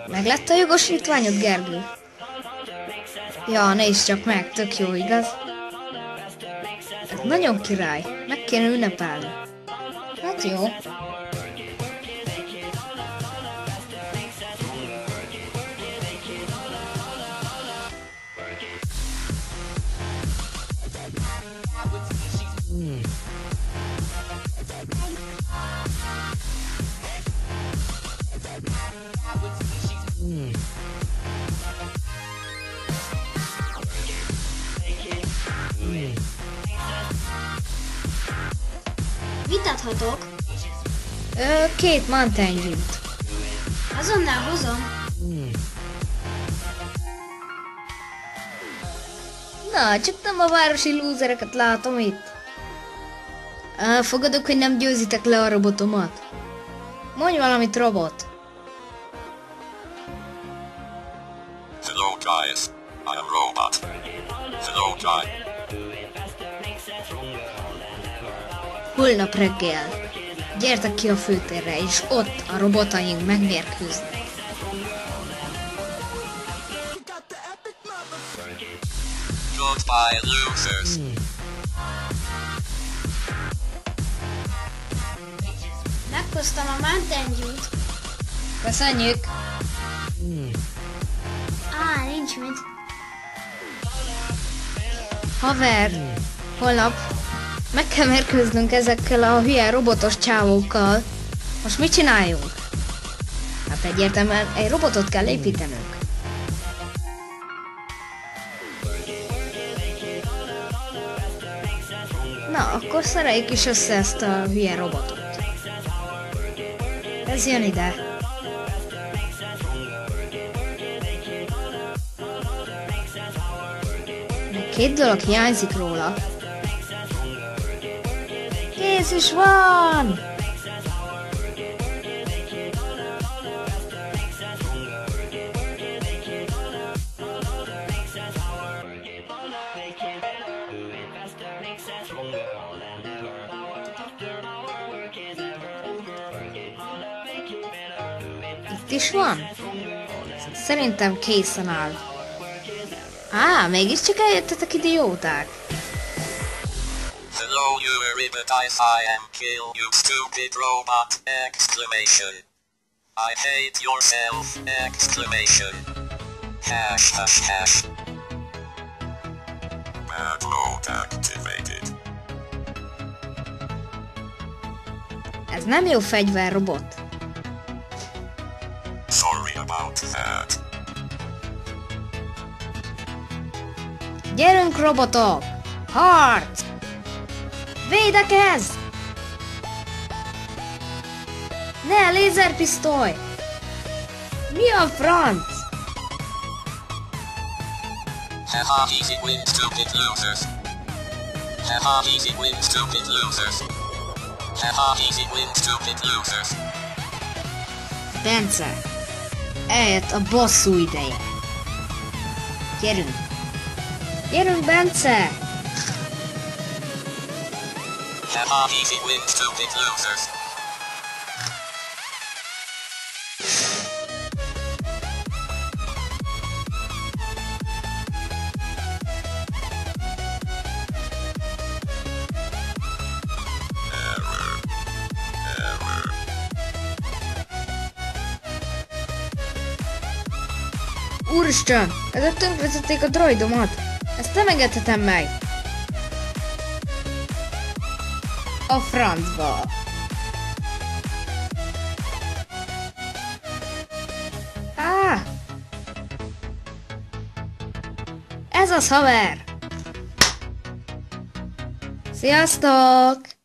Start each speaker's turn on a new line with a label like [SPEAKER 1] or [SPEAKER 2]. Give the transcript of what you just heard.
[SPEAKER 1] Meg lett a jogosítványod, Gergő? Ja, nézd csak meg, tök jó, igaz? Ez nagyon király, meg kéne ünnepelni. Hát jó.
[SPEAKER 2] Vitathatok.
[SPEAKER 1] 2 Mountain Dew-t.
[SPEAKER 2] Azonnal hozom.
[SPEAKER 1] Na, csak nem a városi lúzereket látom itt. Fogadok, hogy nem győzitek le a robotomat. Mondj valamit, robot.
[SPEAKER 3] Hello guys, I am robot. Hello guy.
[SPEAKER 1] Holnap reggel. Gyertek ki a főtérre, és ott a robotaink megmérkőznek.
[SPEAKER 3] Goodbye losers.
[SPEAKER 2] Meghoztam a Mountain Dew-t.
[SPEAKER 1] Köszönjük!
[SPEAKER 2] Nincs mit.
[SPEAKER 1] Haver, holnap meg kell mérkőznünk ezekkel a hülye robotos csávókkal. Most mit csináljunk? Hát egyértelműen egy robotot kell építenünk. Na, akkor szereljük is össze ezt a hülye robotot. Ez jön ide. Még 2 dolog hiányzik róla. Kész is van! Itt is van? Szerintem készen áll. Mégiscsak eljöttetek, idióták.
[SPEAKER 3] Hello you Euripides, I am kill you stupid robot! Exclamation. I hate yourself! Exclamation. Hash hash hash. Bad mode activated.
[SPEAKER 1] Ez nem jó fegyver, robot.
[SPEAKER 3] Sorry about that.
[SPEAKER 1] Gyerünk, robotok! Harc! Védekezz! Ne, lézerpisztoly! Mi a franc?
[SPEAKER 3] Haha easy win stupid losers. Haha easy win stupid losers. Haha easy win stupid losers.
[SPEAKER 1] Bence, eljött a bosszú ideje. Gyerünk! Gyerünk, Bence!
[SPEAKER 3] Haha easy win stupid losers.
[SPEAKER 1] Úristen! Ezek tönkretették a droidomat! Ezt nem engedhetem meg! A francba! Ez az, haver! Sziasztok!